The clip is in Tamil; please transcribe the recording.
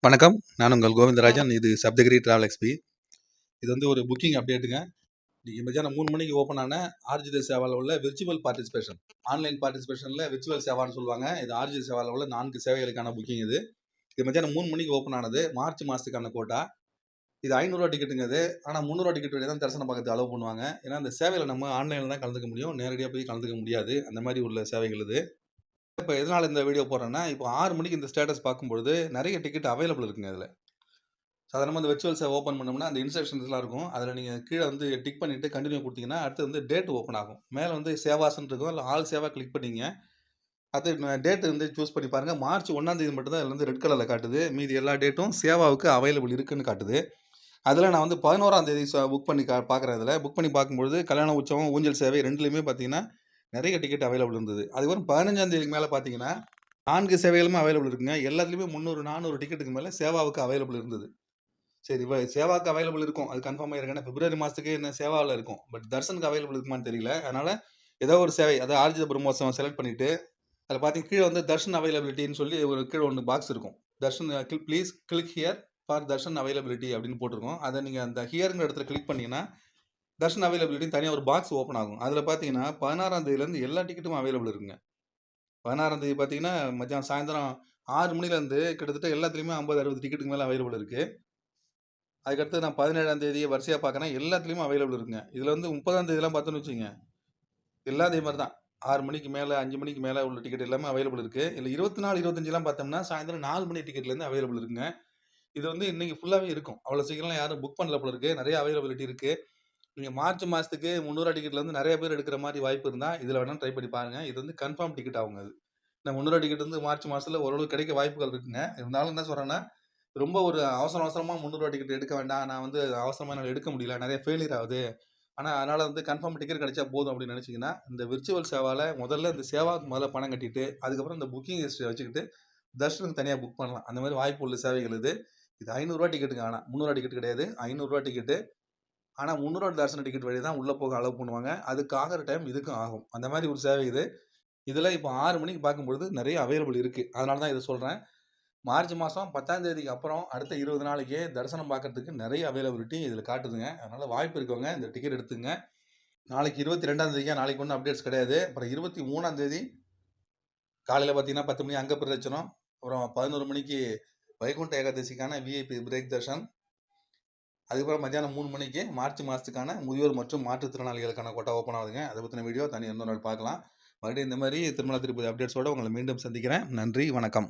வணக்கம். நான் உங்கள் கோவிந்தராஜன். இது சப்தகிரி டிராவல் எக்ஸ்பி. இது வந்து ஒரு புக்கிங் அப்டேட்டுங்க. இன்னைக்கு மத்தியானம் 3 மணிக்கு ஓப்பன் ஆன ஆர்ஜித சேவால உள்ள விர்ச்சுவல் பார்ட்டிசிபேஷன். ஆன்லைன் பார்ட்டிசிபேஷன்ல விர்ச்சுவல் சேவான்னு சொல்லுவாங்க. இது ஆர்ஜித சேவால உள்ள 4 சேவைகளுக்கான புக்கிங் இது. இது மத்தியானம் 3 மணிக்கு ஓப்பன் ஆனது. மார்ச் மாசத்துக்கான கோட்டா. இது ரூ. 500 டிக்கெட்டுங்க இது. ஆனா ரூ. 300 டிக்கெட் வழியா தான் தரிசனம் பார்க்கறதுக்கு அலோவ் பண்ணுவாங்க. ஏன்னா இந்த சேவையில நம்ம ஆன்லைன்ல தான் கலந்துக்க முடியும். நேரடியா போய் கலந்துக்க முடியாது. அந்த மாரி உள்ள சேவைகள் இது. இப்ப எதனால இந்த வீடியோ போடுறேன்னா, இப்போ 6 மணிக்கு இந்த ஸ்டேட்டஸ் பார்க்கும்பொழுது நெறைய டிக்கெட் அவைலபிள் இருக்குங்க இதுல. சாதாரணமாக அந்த விர்ச்சுவல்ஸை ஓப்பன் பண்ணோம்னா அந்த இன்ஸ்ட்ரக்ஷன்ஸ்லாம் இருக்கும். அதில் நீங்கள் கீழே வந்து டிக் பண்ணிவிட்டு கண்டினியூ கொடுத்தீங்கன்னா அடுத்து வந்து டேட் ஓப்பன் ஆகும். மேலே வந்து சேவாஸ்ன்னு இருக்கும். இல்லை ஆல் சேவா கிளிக் பண்ணிங்க. அது டேட் வந்து சூஸ் பண்ணி பாருங்கள். மார்ச் 1ஆம் தேதி மட்டும் தான் அதில் வந்து ரெட் கலரில் காட்டுது. மீதி எல்லா டேட்டும் சேவாவுக்கு அவைலபிள் இருக்குன்னு காட்டுது. அதில் நான் வந்து 11ஆம் தேதி புக் பண்ணி பார்க்குறேன். இதில் புக் பண்ணி பார்க்கும்பொழுது கல்யாண உற்சவம், ஊஞ்சல் சேவை ரெண்டுலேயுமே பார்த்தீங்கன்னா நிறைய டிக்கெட் அவைலபிள் இருந்தது. அதுக்கப்புறம் 15ஆம் தேதிக்கு மேலே பார்த்தீங்கன்னா 4 சேவைகளுமே அவைலபிள் இருக்குங்க. எல்லாத்துலேயுமே 300, 400 டிக்கெட்டுக்கு மேலே சேவாவுக்கு அவைலபிள் இருந்தது. சரி சேவாக்கு அவைலபிள் இருக்கும். அது கன்ஃபார்மா இருக்கு. ஏன்னா பிப்ரவரி மாசத்துக்கு என்ன சேவால இருக்கும். பட் தர்ஷனுக்கு அவைலபிள் இருக்குமான்னு தெரியல. அதனால ஏதோ ஒரு சேவை, அதாவது ஆர்ஜித பிரம்மோற்சவம் செலக்ட் பண்ணிட்டு, அதில பார்த்தீங்கன்னா கீழ வந்து தர்ஷன் அவைலபிலிட்டின்னு சொல்லி ஒரு கீழ ஒண்ணு பாக்ஸ் இருக்கும். Darshan please click here for Darshan availability அப்படின்னு போட்டிருக்கும். அத நீங்க அந்த ஹியர்ங்கிற இடத்துல கிளிக் பண்ணீங்கன்னா, தர்ஷன் அவைலபிலிட்டின்னு தனியா ஒரு பாக்ஸ் ஓப்பன் ஆகும். அதில பார்த்தீங்கன்னா 16ஆம் தேதியிலேருந்து எல்லா டிக்கெட்டும் அவைலபிள் இருக்குங்க. 16ஆம் தேதி பார்த்தீங்கன்னா, மத்தியானம் சாயந்தரம் 6 மணிலேருந்து கிட்டத்தட்ட எல்லாத்துலயுமே 50, 60 டிக்கெட்டுக்கு மேல அவைலபிள் இருக்கு. அதுக்கடுத்து நான் 17ஆம் தேதி வரிசையா பார்க்குறேன். எல்லாத்துலயுமே அவைலபிள் இருக்குங்க. இதுல வந்து 30ஆம் தேதிலாம் பார்த்தோன்னு வச்சுக்கங்க, எல்லாம் அதே மாரி தான். 6 மணிக்கு மேல, 5 மணிக்கு மேல உள்ள டிக்கெட் எல்லாமே அவைலபிள் இருக்கு. இதுல 24, 25லாம் பார்த்தோம்னா, சாயந்தரம் 4 மணி டிக்கெட்லேருந்து அவைலபிள் இருக்குங்க. இது வந்து இன்னைக்கு ஃபுல்லாவே இருக்கும். அவ்வளோ சீக்கிரம்லாம் யாரும் புக் பண்ணல போல இருக்கு. நெறைய அவைலபிலிட்டி இருக்கு. நீங்க மார்ச் மாசத்துக்கு ரூ. 300 டிக்கெட்லேருந்து நெறைய பேர் எடுக்கிற மாரி வாய்ப்பு இருந்தா, இதுல வேணா ட்ரை பண்ணி பாருங்க. இது வந்து கன்ஃபார்ம் டிக்கெட் ஆகுங்க அது. இந்த ரூ. 300 டிக்கெட் வந்து மார்ச் மாசத்துல ஓரளவு கிடைக்க வாய்ப்புகள் இருக்குங்க. இருந்தாலும் என்ன சொல்றேன்னா, ரொம்ப ஒரு அவசரமா ரூ. 300 டிக்கெட் எடுக்க வேண்டாம். நான் வந்து அவசரமா என்னால எடுக்க முடியல. நெறைய ஃபெயிலியர் ஆகுது. ஆனா, அதனால வந்து கன்ஃபார்ம் டிக்கெட் கிடைச்சா போதும் அப்படின்னு நினைச்சீங்கன்னா, இந்த விர்ச்சுவல் சேவால முதல்ல இந்த சேவாவுக்கு முதல்ல பணம் கட்டிட்டு, அதுக்கப்புறம் இந்த புக்கிங் ஹிஸ்டரிய வச்சுக்கிட்டு, தர்ஷனுக்கு தனியா புக் பண்ணலாம். அந்த மாரி வாய்ப்பு உள்ள சேவைகள் இது. இது ரூ. 500 டிக்கெட்டுங்க ஆனா. ரூ. 300 டிக்கெட் கிடையாது. ரூ. 500 டிக்கெட்டு. ஆனா, ரூ. 300 தர்ஷன டிக்கெட் வழி தான் உள்ள போக அலோவ் பண்ணுவாங்க. அதுக்கு ஆகுற டைம் இதுக்கும் ஆகும். அந்த மாரி ஒரு சேவை இது. இதுல இப்போ 6 மணிக்கு பார்க்கும்பொழுது நெறைய அவைலபிள் இருக்கு. அதனால தான் இத சொல்றேன். மார்ச் மாசம் 10ஆம் தேதிக்கு அப்புறம் அடுத்த 20 நாளைக்கே தரிசனம் பார்க்கறதுக்கு நெறைய அவைலபிலிட்டி இதில காட்டுதுங்க. அதனால வாய்ப்பு இருக்கவங்க இந்த டிக்கெட் எடுத்துக்கங்க. நாளைக்கு 22ஆம் தேதிங்க. நாளைக்கு ஒண்ணும் அப்டேட்ஸ் கிடையாது. அப்புறம் 23ஆம் தேதி காலையில பார்த்தீங்கன்னா 10 மணி அங்க பிரதட்சணம். அப்புறம் 11 மணிக்கு வைகுண்ட ஏகாதசிக்கான விஐபி பிரேக் தர்ஷன். அதுக்கப்புறம் மத்தியானம் 3 மணிக்கு மார்ச் மாசத்துக்கான முதியோர் மற்றும் மாற்றுத்திறனாளிகளுக்கான கோட்டா ஓப்பன் ஆகுதுங்க. அத பத்தின வீடியோ தனி இன்னொரு நாள் பார்க்கலாம். மறுபடியும் இந்த மாரி திருமலா திருப்பதி அப்டேட்ஸோட உங்கள மீண்டும் சந்திக்கிறேன். நன்றி, வணக்கம்.